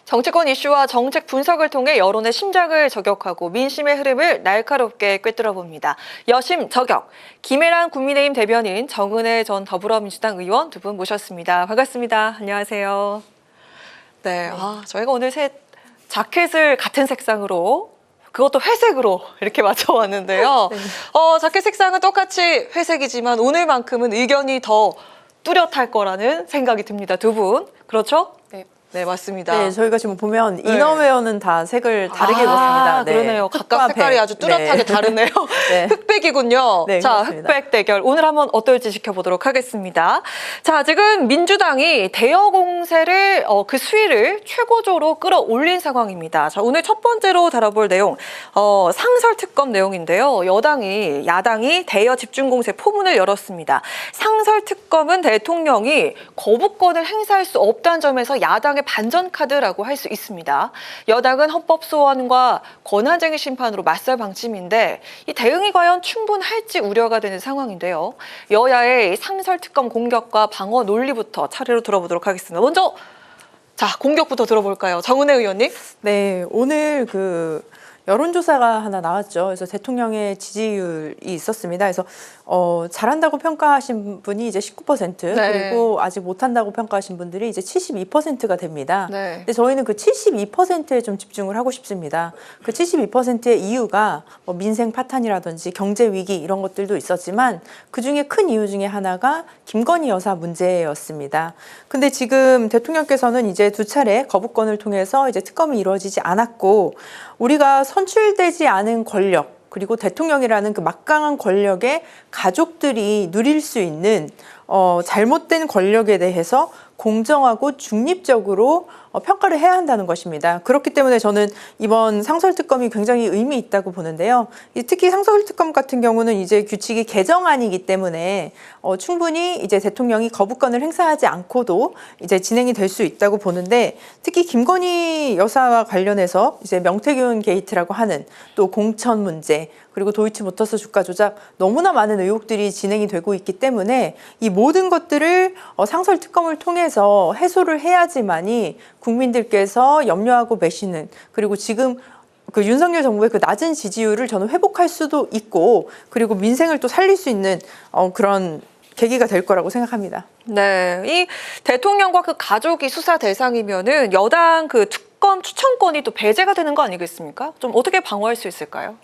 정치권 이슈와 정책 분석을 통해 여론의 심장을 저격하고 민심의 흐름을 날카롭게 꿰뚫어봅니다. 여심 저격, 김혜란 국민의힘 대변인, 정은혜 전 더불어민주당 의원 두 분 모셨습니다. 반갑습니다. 안녕하세요. 네, 저희가 오늘 새 자켓을 같은 색상으로, 그것도 회색으로 이렇게 맞춰왔는데요. 네. 자켓 색상은 똑같이 회색이지만 오늘만큼은 의견이 더 뚜렷할 거라는 생각이 듭니다. 두 분. 그렇죠? 네. 네, 맞습니다. 네, 저희가 지금 보면 네. 이너웨어는 다 색을 다르게 입었습니다. 네. 그러네요. 각각 색깔이 백. 아주 뚜렷하게 네. 다르네요. 네. 흑백이군요. 네, 자, 그렇습니다. 흑백 대결. 오늘 한번 어떨지 지켜보도록 하겠습니다. 자, 지금 민주당이 대여 공세를, 그 수위를 최고조로 끌어올린 상황입니다. 자, 오늘 첫 번째로 다뤄볼 내용, 상설특검 내용인데요. 야당이 대여 집중 공세 포문을 열었습니다. 상설특검은 대통령이 거부권을 행사할 수 없다는 점에서 야당의 반전 카드라고 할 수 있습니다. 여당은 헌법 소원과 권한쟁의 심판으로 맞설 방침인데 이 대응이 과연 충분할지 우려가 되는 상황인데요. 여야의 상설특검 공격과 방어 논리부터 차례로 들어보도록 하겠습니다. 먼저 공격부터 들어볼까요? 정은혜 의원님. 네, 오늘 여론조사가 하나 나왔죠. 그래서 대통령의 지지율이 있었습니다. 그래서 잘한다고 평가하신 분이 이제 19%, 네. 그리고 아직 못한다고 평가하신 분들이 이제 72%가 됩니다. 네. 근데 저희는 그 72%에 좀 집중을 하고 싶습니다. 그 72%의 이유가 뭐 민생 파탄이라든지 경제 위기 이런 것들도 있었지만 그 중에 큰 이유 중에 하나가 김건희 여사 문제였습니다. 근데 지금 대통령께서는 이제 두 차례 거부권을 통해서 이제 특검이 이루어지지 않았고 우리가 선출되지 않은 권력 그리고 대통령이라는 그 막강한 권력의 가족들이 누릴 수 있는 잘못된 권력에 대해서 공정하고 중립적으로 평가를 해야 한다는 것입니다. 그렇기 때문에 저는 이번 상설특검이 굉장히 의미 있다고 보는데요. 특히 상설특검 같은 경우는 이제 규칙이 개정안이기 때문에 충분히 이제 대통령이 거부권을 행사하지 않고도 이제 진행이 될 수 있다고 보는데 특히 김건희 여사와 관련해서 이제 명태균 게이트라고 하는 또 공천 문제 그리고 도이치모터스 주가 조작 너무나 많은 의혹들이 진행이 되고 있기 때문에 이 모든 것들을 상설특검을 통해서 해소를 해야지만이 국민들께서 염려하고 매시는 그리고 지금 그 윤석열 정부의 그 낮은 지지율을 저는 회복할 수도 있고 그리고 민생을 또 살릴 수 있는 그런 계기가 될 거라고 생각합니다. 네, 이 대통령과 그 가족이 수사 대상이면은 여당 그 특검 추천권이 또 배제가 되는 거 아니겠습니까? 좀 어떻게 방어할 수 있을까요?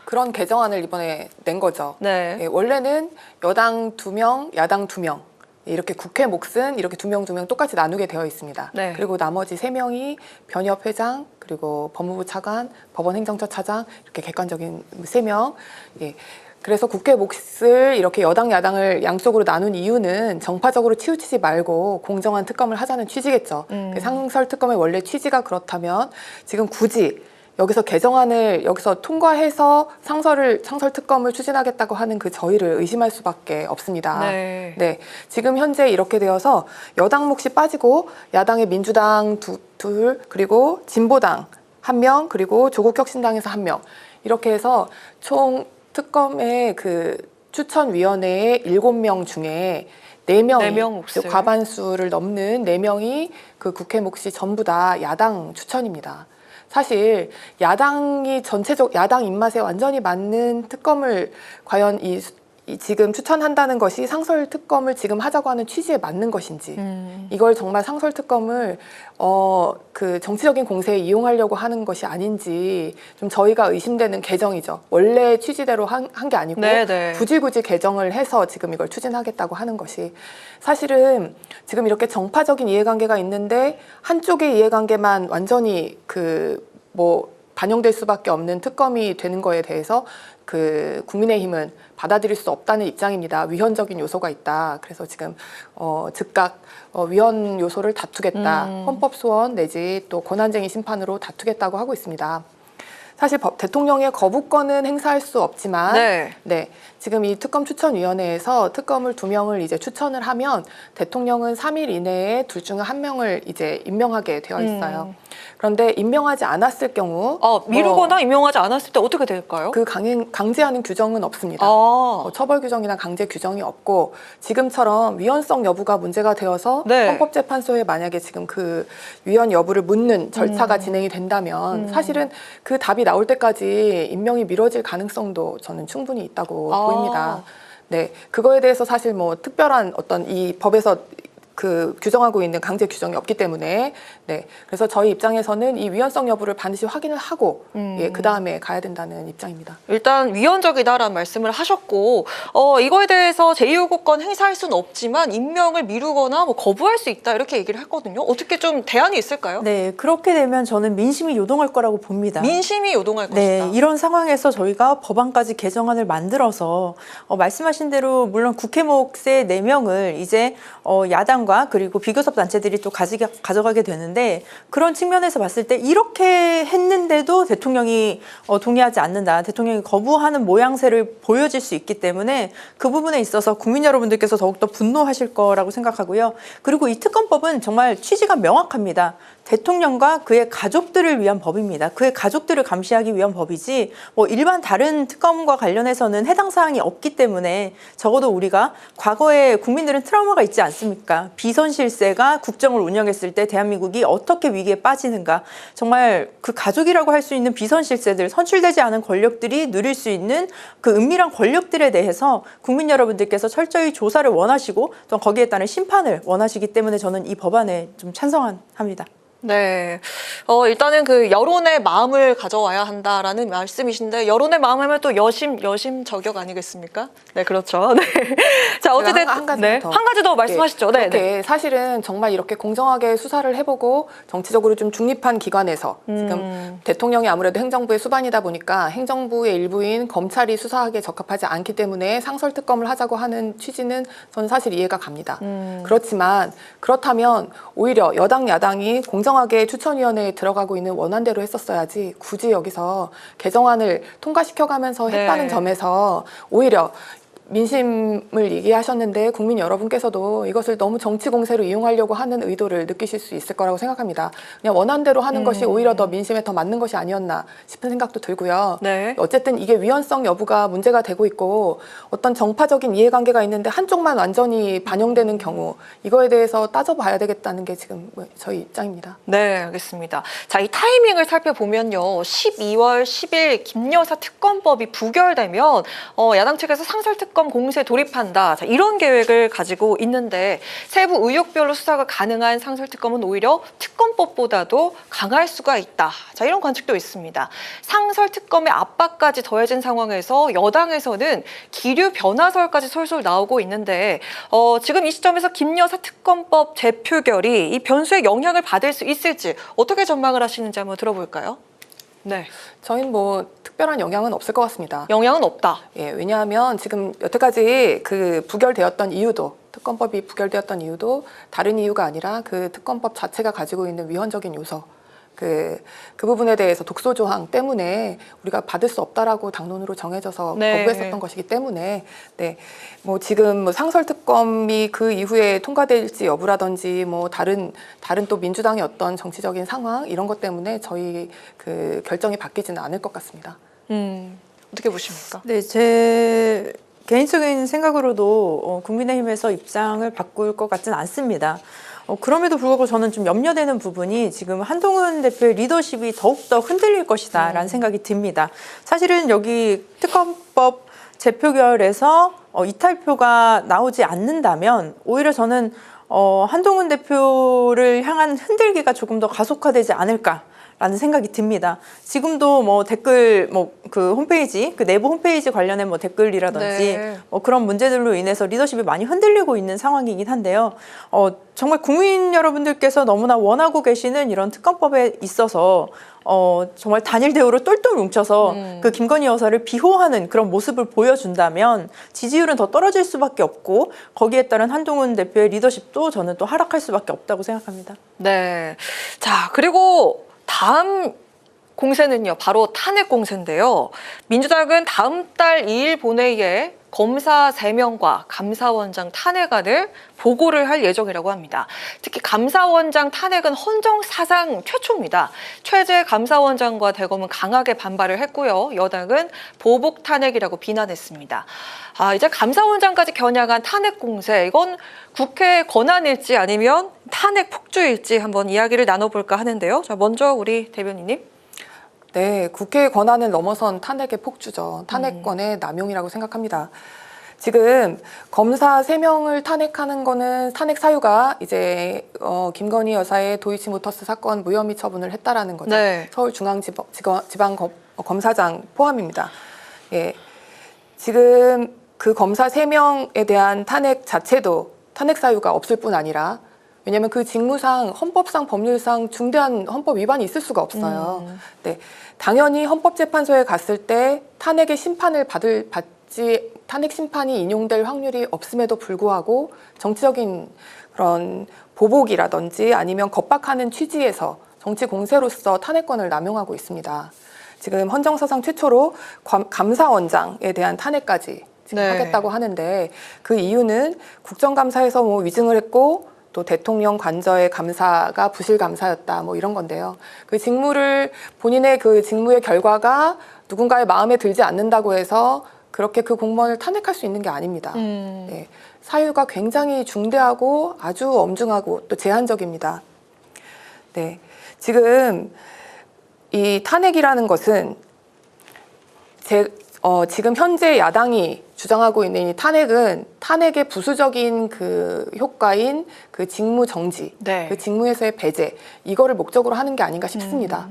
그런 개정안을 이번에 낸 거죠. 네. 예, 원래는 여당 2명, 야당 2명 이렇게 국회 몫은 이렇게 2명 똑같이 나누게 되어 있습니다. 네. 그리고 나머지 3명이 변협 회장, 그리고 법무부 차관, 법원 행정처 차장 이렇게 객관적인 3명. 예. 그래서 국회 몫을 이렇게 여당, 야당을 양쪽으로 나눈 이유는 정파적으로 치우치지 말고 공정한 특검을 하자는 취지겠죠. 상설특검의 원래 취지가 그렇다면 지금 굳이 여기서 개정안을 여기서 통과해서 상설특검을 추진하겠다고 하는 그 저희를 의심할 수밖에 없습니다. 네. 네, 지금 현재 이렇게 되어서 여당 몫이 빠지고 야당의 민주당 둘 그리고 진보당 1명 그리고 조국혁신당에서 1명 이렇게 해서 총 특검의 그 추천위원회의 7명 중에 4명이 과반수를 넘는 4명이 그 국회 몫이 전부 다 야당 추천입니다. 사실 야당이 야당 입맛에 완전히 맞는 특검을 과연 지금 추천한다는 것이 상설특검을 지금 하자고 하는 취지에 맞는 것인지 이걸 정말 상설특검을 그 정치적인 공세에 이용하려고 하는 것이 아닌지 좀 저희가 의심되는 개정이죠. 원래 취지대로 한 게 아니고 네네. 굳이 개정을 해서 지금 이걸 추진하겠다고 하는 것이 사실은 지금 이렇게 정파적인 이해관계가 있는데 한쪽의 이해관계만 완전히 반영될 수밖에 없는 특검이 되는 거에 대해서 그 국민의힘은 받아들일 수 없다는 입장입니다. 위헌적인 요소가 있다. 그래서 지금 즉각 위헌 요소를 다투겠다. 헌법 소원 내지 또 권한쟁의 심판으로 다투겠다고 하고 있습니다. 사실 대통령의 거부권은 행사할 수 없지만 네, 지금 이 특검 추천위원회에서 특검을 2명을 이제 추천을 하면 대통령은 3일 이내에 둘 중에 1명을 이제 임명하게 되어 있어요. 그런데 임명하지 않았을 경우 미루거나 임명하지 않았을 때 어떻게 될까요? 그 강제하는 규정은 없습니다. 처벌 규정이나 강제 규정이 없고 지금처럼 위헌성 여부가 문제가 되어서 네. 헌법재판소에 만약에 지금 그 위헌 여부를 묻는 절차가 진행이 된다면 사실은 그 답이 나올 때까지 임명이 미뤄질 가능성도 저는 충분히 있다고 보입니다. 네, 그거에 대해서 사실 뭐 특별한 어떤 이 법에서 그 규정하고 있는 강제 규정이 없기 때문에 네, 그래서 저희 입장에서는 이 위헌성 여부를 반드시 확인을 하고 그 다음에 가야 된다는 입장입니다. 일단 위헌적이다라는 말씀을 하셨고 이거에 대해서 제2요구권 행사할 수는 없지만 임명을 미루거나 뭐 거부할 수 있다 이렇게 얘기를 했거든요. 어떻게 좀 대안이 있을까요? 네, 그렇게 되면 저는 민심이 요동할 거라고 봅니다. 민심이 요동할 네, 것이다. 이런 상황에서 저희가 법안까지 개정안을 만들어서 말씀하신 대로 물론 국회 몫의 4명을 이제 야당과 그리고 비교섭 단체들이 또 가져가게 되는데 그런 측면에서 봤을 때 이렇게 했는데도 대통령이 동의하지 않는다, 대통령이 거부하는 모양새를 보여질 수 있기 때문에 그 부분에 있어서 국민 여러분들께서 더욱더 분노하실 거라고 생각하고요. 그리고 이 특검법은 정말 취지가 명확합니다. 대통령과 그의 가족들을 위한 법입니다. 그의 가족들을 감시하기 위한 법이지 뭐 일반 다른 특검과 관련해서는 해당 사항이 없기 때문에 적어도 우리가 과거에 국민들은 트라우마가 있지 않습니까? 비선 실세가 국정을 운영했을 때 대한민국이 어떻게 위기에 빠지는가, 정말 그 가족이라고 할 수 있는 비선 실세들, 선출되지 않은 권력들이 누릴 수 있는 그 은밀한 권력들에 대해서 국민 여러분들께서 철저히 조사를 원하시고 또 거기에 따른 심판을 원하시기 때문에 저는 이 법안에 좀 찬성합니다. 네. 일단은 그 여론의 마음을 가져와야 한다라는 말씀이신데 여론의 마음 하면 또 여심 저격 아니겠습니까? 네, 그렇죠. 네. 자, 어쨌든 한 가지 네. 더. 한 가지 더 말씀하시죠. 네, 네. 사실은 정말 이렇게 공정하게 수사를 해보고 정치적으로 좀 중립한 기관에서 지금 대통령이 아무래도 행정부의 수반이다 보니까 행정부의 일부인 검찰이 수사하기에 적합하지 않기 때문에 상설특검을 하자고 하는 취지는 저는 사실 이해가 갑니다. 그렇지만 그렇다면 오히려 여당 야당이 공정하게 추천위원회에 들어가고 있는 원안대로 했었어야지 굳이 여기서 개정안을 통과시켜가면서 했다는 네. 점에서 오히려 민심을 얘기하셨는데 국민 여러분께서도 이것을 너무 정치 공세로 이용하려고 하는 의도를 느끼실 수 있을 거라고 생각합니다. 그냥 원안대로 하는 것이 오히려 더 민심에 더 맞는 것이 아니었나 싶은 생각도 들고요. 네. 어쨌든 이게 위헌성 여부가 문제가 되고 있고 어떤 정파적인 이해관계가 있는데 한쪽만 완전히 반영되는 경우 이거에 대해서 따져봐야 되겠다는 게 지금 저희 입장입니다. 네, 알겠습니다. 자, 이 타이밍을 살펴보면요. 12월 10일 김여사 특검법이 부결되면 야당 측에서 상설특검 공세 돌입한다. 자, 이런 계획을 가지고 있는데 세부 의혹별로 수사가 가능한 상설특검은 오히려 특검법보다도 강할 수가 있다. 자, 이런 관측도 있습니다. 상설특검의 압박까지 더해진 상황에서 여당에서는 기류 변화설까지 솔솔 나오고 있는데 지금 이 시점에서 김여사 특검법 재표결이 이 변수에 영향을 받을 수 있을지 어떻게 전망을 하시는지 한번 들어볼까요? 네. 저희는 뭐 특별한 영향은 없을 것 같습니다. 영향은 없다. 예, 왜냐하면 지금 여태까지 그 부결되었던 이유도 특검법이 부결되었던 이유도 다른 이유가 아니라 그 특검법 자체가 가지고 있는 위헌적인 요소 그 부분에 대해서 독소 조항 때문에 우리가 받을 수 없다라고 당론으로 정해져서 네. 거부했었던 것이기 때문에 네, 뭐 지금 뭐 상설특검이 그 이후에 통과될지 여부라든지 뭐 다른 또 민주당의 어떤 정치적인 상황 이런 것 때문에 저희 그 결정이 바뀌지는 않을 것 같습니다. 어떻게 보십니까? 네, 제 개인적인 생각으로도 국민의힘에서 입장을 바꿀 것 같지는 않습니다. 그럼에도 불구하고 저는 좀 염려되는 부분이 지금 한동훈 대표의 리더십이 더욱더 흔들릴 것이다라는 생각이 듭니다. 사실은 여기 특검법 재표결에서 이탈표가 나오지 않는다면 오히려 저는 한동훈 대표를 향한 흔들기가 조금 더 가속화되지 않을까. 라는 생각이 듭니다. 지금도 뭐 댓글 그 홈페이지 그 내부 홈페이지 관련된 뭐 댓글이라든지 네. 그런 문제들로 인해서 리더십이 많이 흔들리고 있는 상황이긴 한데요. 정말 국민 여러분들께서 너무나 원하고 계시는 이런 특검법에 있어서 정말 단일 대우로 똘똘 뭉쳐서 그 김건희 여사를 비호하는 그런 모습을 보여준다면 지지율은 더 떨어질 수밖에 없고 거기에 따른 한동훈 대표의 리더십도 저는 또 하락할 수밖에 없다고 생각합니다. 네. 자, 그리고 다음 공세는요, 바로 탄핵 공세인데요. 민주당은 다음 달 2일 본회의에 검사 3명과 감사원장 탄핵안을 보고를 할 예정이라고 합니다. 특히 감사원장 탄핵은 헌정 사상 최초입니다. 최재 감사원장과 대검은 강하게 반발을 했고요. 여당은 보복 탄핵이라고 비난했습니다. 이제 감사원장까지 겨냥한 탄핵 공세, 이건 국회 권한일지 아니면 탄핵 폭주일지 한번 이야기를 나눠볼까 하는데요. 자, 먼저 우리 대변인님. 네, 국회의 권한을 넘어선 탄핵의 폭주죠. 탄핵권의 남용이라고 생각합니다. 지금 검사 3명을 탄핵하는 거는 탄핵 사유가 이제 김건희 여사의 도이치모터스 사건 무혐의 처분을 했다라는 거죠. 네. 서울중앙지방검사장 포함입니다. 예, 지금 그 검사 3명에 대한 탄핵 자체도 탄핵 사유가 없을 뿐 아니라 왜냐하면 그 직무상 헌법상 법률상 중대한 헌법 위반이 있을 수가 없어요. 네, 당연히 헌법재판소에 갔을 때 탄핵의 심판을 받지 탄핵 심판이 인용될 확률이 없음에도 불구하고 정치적인 그런 보복이라든지 아니면 겁박하는 취지에서 정치 공세로서 탄핵권을 남용하고 있습니다. 지금 헌정사상 최초로 감사원장에 대한 탄핵까지 지금 네. 하겠다고 하는데 그 이유는 국정감사에서 뭐 위증을 했고 또 대통령 관저의 감사가 부실 감사였다 뭐 이런 건데요. 그 직무를 본인의 그 직무의 결과가 누군가의 마음에 들지 않는다고 해서 그렇게 그 공무원을 탄핵할 수 있는 게 아닙니다. 네, 사유가 굉장히 중대하고 아주 엄중하고 또 제한적입니다. 네, 지금 이 탄핵이라는 것은 지금 현재 야당이 주장하고 있는 이 탄핵은 탄핵의 부수적인 그 효과인 그 직무 정지, 네. 그 직무에서의 배제 이거를 목적으로 하는 게 아닌가 싶습니다.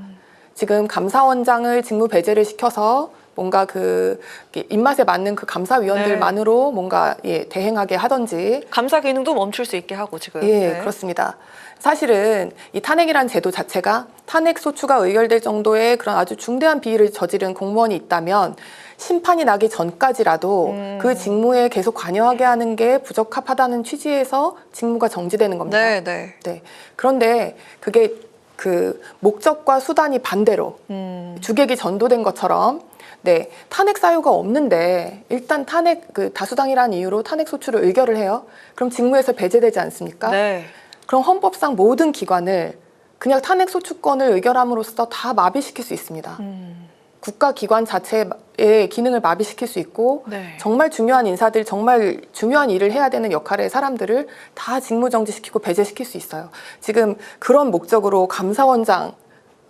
지금 감사원장을 직무 배제를 시켜서 뭔가 그 입맛에 맞는 그 감사위원들만으로 뭔가 대행하게 하든지 감사 기능도 멈출 수 있게 하고 지금. 예, 그렇습니다. 사실은 이 탄핵이라는 제도 자체가 탄핵 소추가 의결될 정도의 그런 아주 중대한 비위를 저지른 공무원이 있다면 심판이 나기 전까지라도 그 직무에 계속 관여하게 하는 게 부적합하다는 취지에서 직무가 정지되는 겁니다. 네. 그런데 그게 그 목적과 수단이 반대로 주객이 전도된 것처럼 네, 탄핵 사유가 없는데 일단 탄핵 그 다수당이라는 이유로 탄핵 소추를 의결을 해요. 그럼 직무에서 배제되지 않습니까? 네. 그럼 헌법상 모든 기관을 그냥 탄핵 소추권을 의결함으로써 다 마비시킬 수 있습니다. 국가기관 자체의 기능을 마비시킬 수 있고 네. 정말 중요한 인사들, 정말 중요한 일을 해야 되는 역할의 사람들을 다 직무정지시키고 배제시킬 수 있어요. 지금 그런 목적으로 감사원장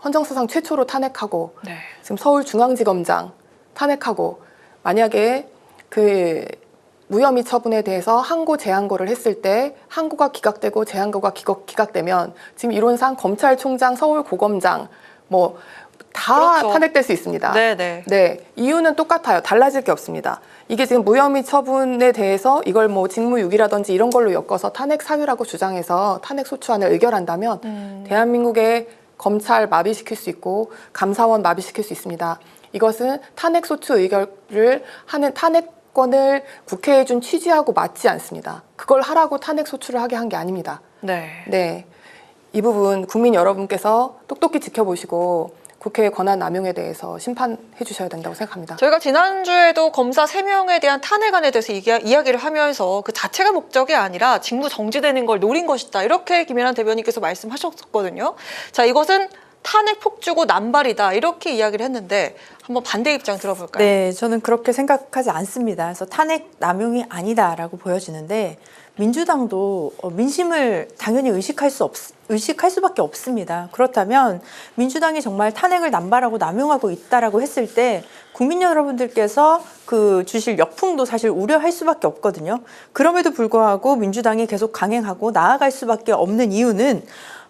헌정사상 최초로 탄핵하고 네. 지금 서울중앙지검장 탄핵하고 만약에 그 무혐의 처분에 대해서 항고 재항고를 했을 때 항고가 기각되고 재항고가 기각되면 지금 이론상 검찰총장, 서울고검장 뭐 다 그렇죠. 탄핵될 수 있습니다. 네. 네, 이유는 똑같아요. 달라질 게 없습니다. 이게 지금 무혐의 처분에 대해서 이걸 뭐 직무유기라든지 이런 걸로 엮어서 탄핵 사유라고 주장해서 탄핵 소추안을 의결한다면 대한민국의 검찰 마비시킬 수 있고 감사원 마비시킬 수 있습니다. 이것은 탄핵 소추 의결을 하는 탄핵권을 국회에 준 취지하고 맞지 않습니다. 그걸 하라고 탄핵 소추를 하게 한 게 아닙니다. 네, 이 부분 국민 여러분께서 똑똑히 지켜보시고 국회의 권한 남용에 대해서 심판해 주셔야 된다고 생각합니다. 저희가 지난주에도 검사 3명에 대한 탄핵안에 대해서 이야기를 하면서 그 자체가 목적이 아니라 직무 정지되는 걸 노린 것이다. 이렇게 김연아 대변인께서 말씀하셨거든요. 자, 이것은 탄핵 폭주고 남발이다. 이렇게 이야기를 했는데 한번 반대 입장 들어볼까요? 네, 저는 그렇게 생각하지 않습니다. 그래서 탄핵 남용이 아니다라고 보여지는데 민주당도 민심을 당연히 의식할 수밖에 없습니다. 그렇다면 민주당이 정말 탄핵을 남발하고 남용하고 있다라고 했을 때 국민 여러분들께서 그 주실 역풍도 사실 우려할 수밖에 없거든요. 그럼에도 불구하고 민주당이 계속 강행하고 나아갈 수밖에 없는 이유는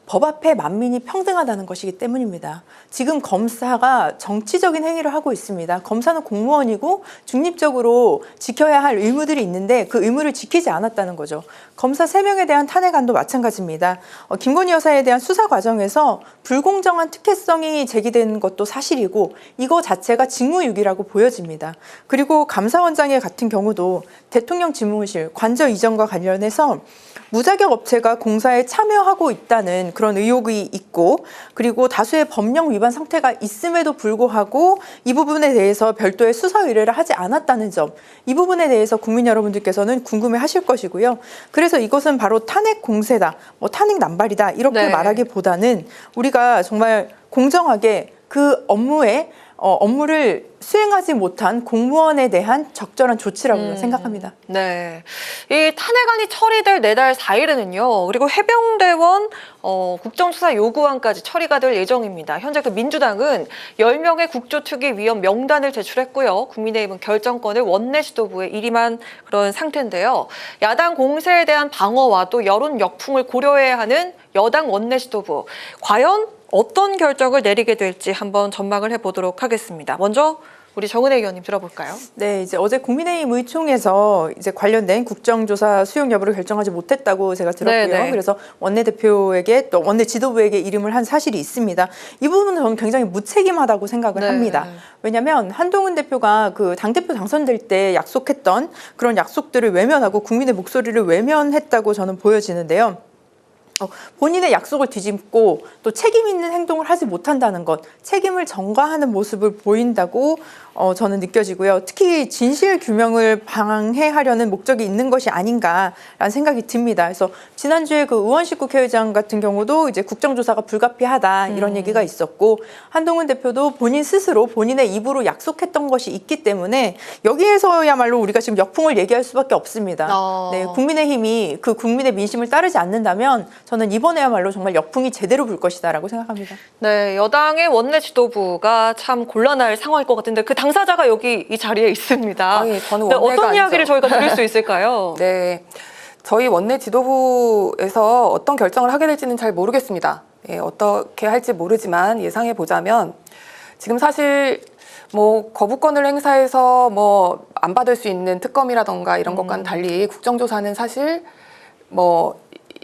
법 앞에 만민이 평등하다는 것이기 때문입니다. 지금 검사가 정치적인 행위를 하고 있습니다. 검사는 공무원이고 중립적으로 지켜야 할 의무들이 있는데 그 의무를 지키지 않았다는 거죠. 검사 3명에 대한 탄핵안도 마찬가지입니다. 김건희 여사에 대한 수사 과정에서 불공정한 특혜성이 제기된 것도 사실이고 이거 자체가 직무유기라고 보여집니다. 그리고 감사원장의 같은 경우도 대통령 집무실 관저 이전과 관련해서 무자격 업체가 공사에 참여하고 있다는 있다는 그런 의혹이 있고, 그리고 다수의 법령 위반 상태가 있음에도 불구하고 이 부분에 대해서 별도의 수사 의뢰를 하지 않았다는 점, 이 부분에 대해서 국민 여러분들께서는 궁금해하실 것이고요. 그래서 이것은 바로 탄핵 공세다, 뭐 탄핵 남발이다 이렇게 네. 말하기보다는 우리가 정말 공정하게 그 업무를 수행하지 못한 공무원에 대한 적절한 조치라고 생각합니다. 네. 이 탄핵안이 처리될 내달 4일에는요. 그리고 해병대원 국정수사 요구안까지 처리가 될 예정입니다. 현재 그 민주당은 10명의 국조특위위원 명단을 제출했고요. 국민의힘은 결정권을 원내 지도부에 일임한 그런 상태인데요. 야당 공세에 대한 방어와 또 여론 역풍을 고려해야 하는 여당 원내 지도부. 과연 어떤 결정을 내리게 될지 한번 전망을 해보도록 하겠습니다. 먼저 우리 정은혜 의원님 들어볼까요? 네, 이제 어제 국민의힘 의총에서 이제 관련된 국정조사 수용 여부를 결정하지 못했다고 제가 들었고요. 네네. 그래서 원내대표에게 또 원내 지도부에게 이름을 한 사실이 있습니다. 이 부분은 저는 굉장히 무책임하다고 생각을 네. 합니다. 왜냐하면 한동훈 대표가 그 당대표 당선될 때 약속했던 그런 약속들을 외면하고 국민의 목소리를 외면했다고 저는 보여지는데요. 본인의 약속을 뒤집고 또 책임 있는 행동을 하지 못한다는 것, 책임을 전가하는 모습을 보인다고 저는 느껴지고요. 특히 진실 규명을 방해하려는 목적이 있는 것이 아닌가라는 생각이 듭니다. 그래서 지난주에 그 의원식 국회의장 같은 경우도 이제 국정조사가 불가피하다 이런 얘기가 있었고, 한동훈 대표도 본인 스스로 본인의 입으로 약속했던 것이 있기 때문에 여기에서야말로 우리가 지금 역풍을 얘기할 수밖에 없습니다. 네, 국민의힘이 그 국민의 민심을 따르지 않는다면 저는 이번에야말로 정말 역풍이 제대로 불 것이다라고 생각합니다. 네, 여당의 원내 지도부가 참 곤란할 상황일 것 같은데 그 당사자가 여기 이 자리에 있습니다. 아니, 저는 네, 원내가 어떤 아니죠. 이야기를 저희가 들을 수 있을까요? 네, 저희 원내 지도부에서 어떤 결정을 하게 될지는 잘 모르겠습니다. 예, 어떻게 할지 모르지만 예상해 보자면 지금 사실 뭐 거부권을 행사해서 뭐 안 받을 수 있는 특검이라던가 이런 것과는 달리 국정조사는 사실 뭐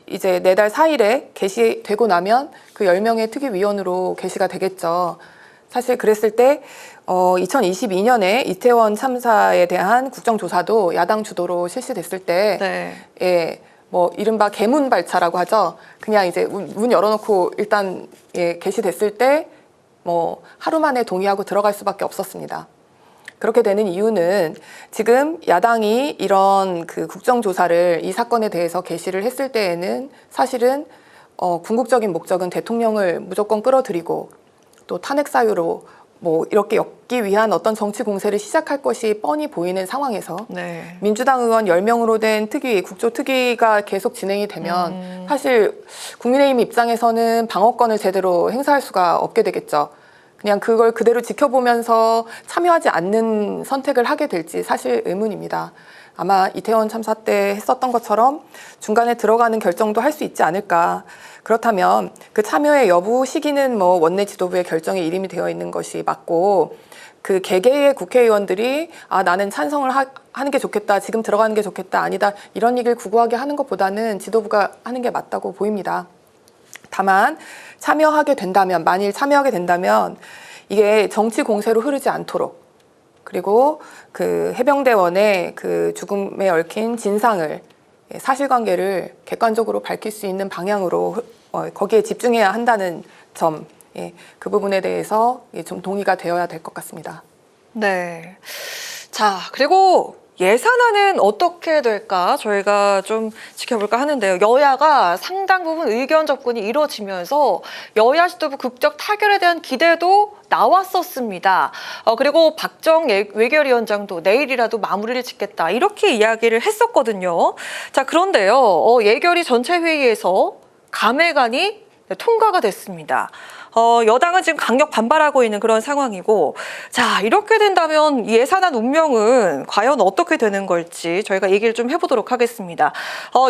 이제 내달 4일에 개시되고 나면 그 10명의 특위위원으로 개시가 되겠죠. 사실 그랬을 때 2022년에 이태원 참사에 대한 국정조사도 야당 주도로 실시됐을 때 네. 예, 뭐 이른바 개문발차라고 하죠. 그냥 이제 문 열어놓고 일단 개시됐을 때 뭐 하루 만에 동의하고 들어갈 수밖에 없었습니다. 그렇게 되는 이유는 지금 야당이 이런 그 국정조사를 이 사건에 대해서 개시를 했을 때에는 사실은 궁극적인 목적은 대통령을 무조건 끌어들이고 또 탄핵 사유로 뭐 이렇게 엮기 위한 어떤 정치 공세를 시작할 것이 뻔히 보이는 상황에서 네. 민주당 의원 10명으로 된 특위, 국조특위가 계속 진행이 되면 사실 국민의힘 입장에서는 방어권을 제대로 행사할 수가 없게 되겠죠. 그냥 그걸 그대로 지켜보면서 참여하지 않는 선택을 하게 될지 사실 의문입니다. 아마 이태원 참사 때 했었던 것처럼 중간에 들어가는 결정도 할 수 있지 않을까. 그렇다면 그 참여의 여부 시기는 뭐 원내 지도부의 결정에 이름이 되어 있는 것이 맞고, 그 개개의 국회의원들이 나는 찬성을 하는 게 좋겠다, 지금 들어가는 게 좋겠다, 아니다 이런 얘기를 구구하게 하는 것보다는 지도부가 하는 게 맞다고 보입니다. 다만 참여하게 된다면, 만일 참여하게 된다면 이게 정치 공세로 흐르지 않도록, 그리고 그 해병대원의 그 죽음에 얽힌 진상을, 사실관계를 객관적으로 밝힐 수 있는 방향으로 거기에 집중해야 한다는 점, 그 부분에 대해서 좀 동의가 되어야 될 것 같습니다. 네. 자, 그리고 예산안은 어떻게 될까 저희가 좀 지켜볼까 하는데요. 여야가 상당 부분 의견 접근이 이루어지면서 여야 지도부 국적 타결에 대한 기대도 나왔었습니다. 그리고 박정 외교위원장도 내일이라도 마무리를 짓겠다 이렇게 이야기를 했었거든요. 자, 그런데요. 예결위 전체 회의에서 감액안이 통과가 됐습니다. 여당은 지금 강력 반발하고 있는 그런 상황이고, 자, 이렇게 된다면 예산안 운명은 과연 어떻게 되는 걸지 저희가 얘기를 좀 해보도록 하겠습니다.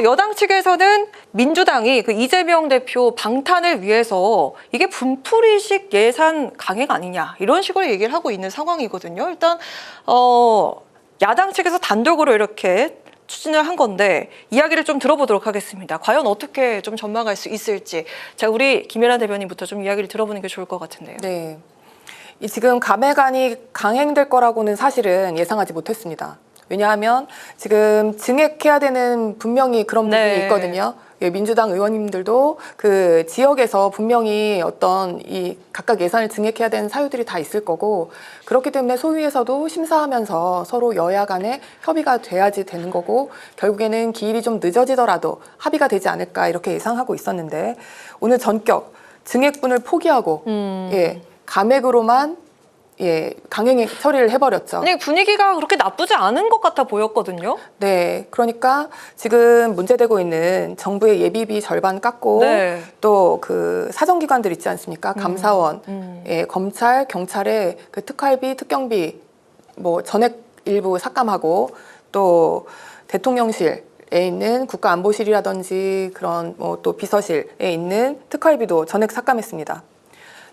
여당 측에서는 민주당이 그 이재명 대표 방탄을 위해서 이게 분풀이식 예산 강행 아니냐 이런 식으로 얘기를 하고 있는 상황이거든요. 일단 야당 측에서 단독으로 이렇게 추진을 한 건데 이야기를 좀 들어보도록 하겠습니다. 과연 어떻게 좀 전망할 수 있을지. 자, 우리 김혜란 대변인부터 좀 이야기를 들어보는 게 좋을 것 같은데요. 네, 지금 감액안이 강행될 거라고는 사실은 예상하지 못했습니다. 왜냐하면 지금 증액해야 되는 분명히 그런 부분이 있거든요. 예, 민주당 의원님들도 그 지역에서 분명히 어떤 이 각각 예산을 증액해야 되는 사유들이 다 있을 거고, 그렇기 때문에 소위에서도 심사하면서 서로 여야 간에 협의가 돼야지 되는 거고, 결국에는 기일이 좀 늦어지더라도 합의가 되지 않을까 이렇게 예상하고 있었는데, 오늘 전격 증액분을 포기하고 예, 감액으로만 예, 강행 처리를 해버렸죠. 아니, 분위기가 그렇게 나쁘지 않은 것 같아 보였거든요. 네, 그러니까 지금 문제되고 있는 정부의 예비비 절반 깎고 네. 또 그 사정기관들 있지 않습니까? 감사원, 예, 검찰, 경찰의 그 특활비, 특경비 뭐 전액 일부 삭감하고, 또 대통령실에 있는 국가안보실이라든지 그런 뭐 또 비서실에 있는 특활비도 전액 삭감했습니다.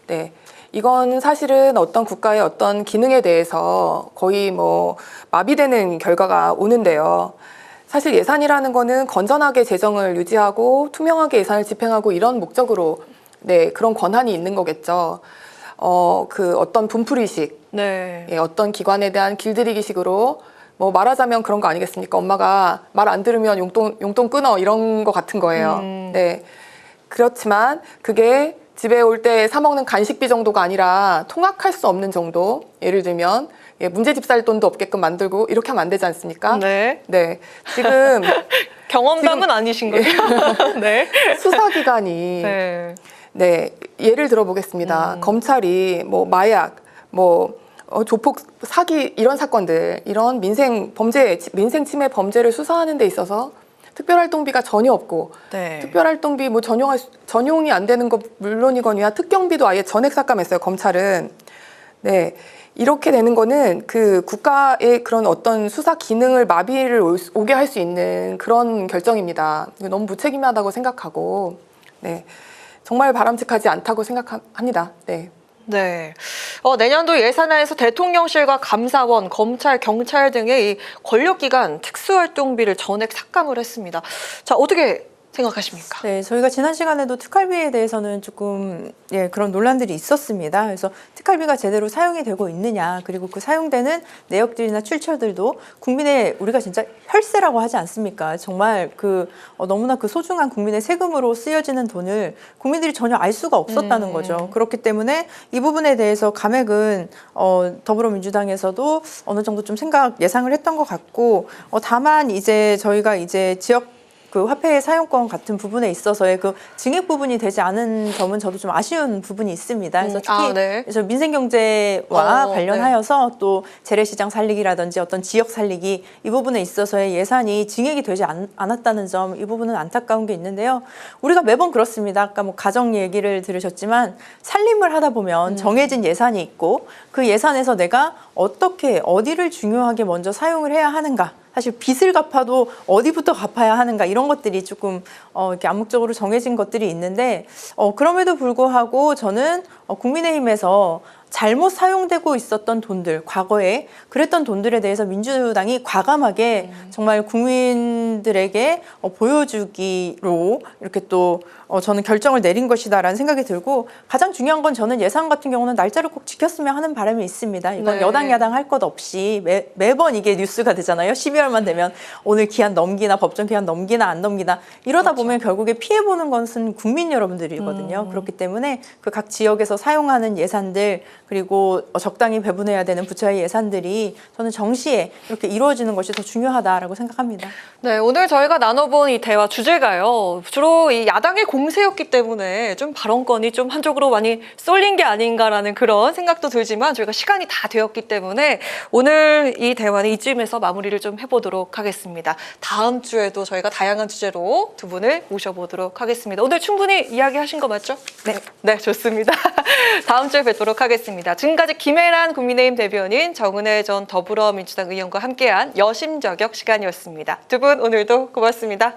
네. 이건 사실은 어떤 국가의 어떤 기능에 대해서 거의 뭐 마비되는 결과가 오는데요. 사실 예산이라는 거는 건전하게 재정을 유지하고 투명하게 예산을 집행하고 이런 목적으로 네, 그런 권한이 있는 거겠죠. 그 어떤 분풀이식, 네. 예, 어떤 기관에 대한 길들이기식으로 뭐 말하자면 그런 거 아니겠습니까? 엄마가 말 안 들으면 용돈 끊어 이런 거 같은 거예요. 네. 그렇지만 그게 집에 올 때 사 먹는 간식비 정도가 아니라 통학할 수 없는 정도. 예를 들면 예, 문제집 살 돈도 없게끔 만들고 이렇게 하면 안 되지 않습니까? 네. 네. 지금 경험담은 아니신 거죠? 네. 수사기관이 네. 네, 예를 들어보겠습니다. 검찰이 뭐 마약, 뭐 조폭 사기 이런 사건들, 이런 민생 침해 범죄를 수사하는 데 있어서 특별활동비가 전혀 없고, 네. 특별활동비 뭐 전용이 안 되는 거 물론이거니와 특경비도 아예 전액 삭감했어요, 검찰은. 네. 이렇게 되는 거는 그 국가의 그런 어떤 수사 기능을 마비를 오게 할 수 있는 그런 결정입니다. 너무 무책임하다고 생각하고, 네. 정말 바람직하지 않다고 생각합니다. 네. 네. 내년도 예산안에서 대통령실과 감사원, 검찰, 경찰 등의 이 권력기관 특수활동비를 전액 삭감을 했습니다. 자, 어떻게 생각하십니까? 네, 저희가 지난 시간에도 특활비에 대해서는 조금 그런 논란들이 있었습니다. 그래서 특활비가 제대로 사용이 되고 있느냐, 그리고 그 사용되는 내역들이나 출처들도 우리가 진짜 혈세라고 하지 않습니까? 정말 너무나 그 소중한 국민의 세금으로 쓰여지는 돈을 국민들이 전혀 알 수가 없었다는 거죠. 그렇기 때문에 이 부분에 대해서 감액은 더불어민주당에서도 어느 정도 좀 예상을 했던 것 같고, 다만 이제 저희가 지역 그 화폐의 사용권 같은 부분에 있어서의 그 증액 부분이 되지 않은 점은 저도 좀 아쉬운 부분이 있습니다. 그래서 특히 네. 민생경제와 관련하여서 네. 또 재래시장 살리기라든지 어떤 지역 살리기 이 부분에 있어서의 예산이 증액이 되지 않았다는 점, 이 부분은 안타까운 게 있는데요. 우리가 매번 그렇습니다. 아까 뭐 가정 얘기를 들으셨지만 살림을 하다 보면 정해진 예산이 있고 그 예산에서 내가 어디를 중요하게 먼저 사용을 해야 하는가, 사실 빚을 갚아도 어디부터 갚아야 하는가, 이런 것들이 조금 이렇게 암묵적으로 정해진 것들이 있는데, 그럼에도 불구하고 저는 국민의힘에서 잘못 사용되고 있었던 돈들, 과거에 그랬던 돈들에 대해서 민주당이 과감하게 정말 국민들에게 보여주기로 이렇게 또 저는 결정을 내린 것이다라는 생각이 들고, 가장 중요한 건 저는 예산 같은 경우는 날짜를 꼭 지켰으면 하는 바람이 있습니다. 이건 네. 여당 야당 할 것 없이 매번 이게 뉴스가 되잖아요. 12월만 되면 오늘 기한 넘기나 법정 기한 넘기나 안 넘기나 이러다 그렇죠. 보면 결국에 피해보는 것은 국민 여러분들이거든요. 그렇기 때문에 그 각 지역에서 사용하는 예산들, 그리고 적당히 배분해야 되는 부처의 예산들이 저는 정시에 이렇게 이루어지는 것이 더 중요하다라고 생각합니다. 네, 오늘 저희가 나눠본 이 대화 주제가요, 주로 이 야당의 공세였기 때문에 좀 발언권이 좀 한쪽으로 많이 쏠린 게 아닌가라는 그런 생각도 들지만, 저희가 시간이 다 되었기 때문에 오늘 이 대화는 이쯤에서 마무리를 좀 해보도록 하겠습니다. 다음 주에도 저희가 다양한 주제로 두 분을 모셔보도록 하겠습니다. 오늘 충분히 이야기하신 거 맞죠? 네. 네, 좋습니다. 다음 주에 뵙도록 하겠습니다. 지금까지 김혜란 국민의힘 대변인, 정은혜 전 더불어민주당 의원과 함께한 여심저격 시간이었습니다. 두 분 오늘도 고맙습니다.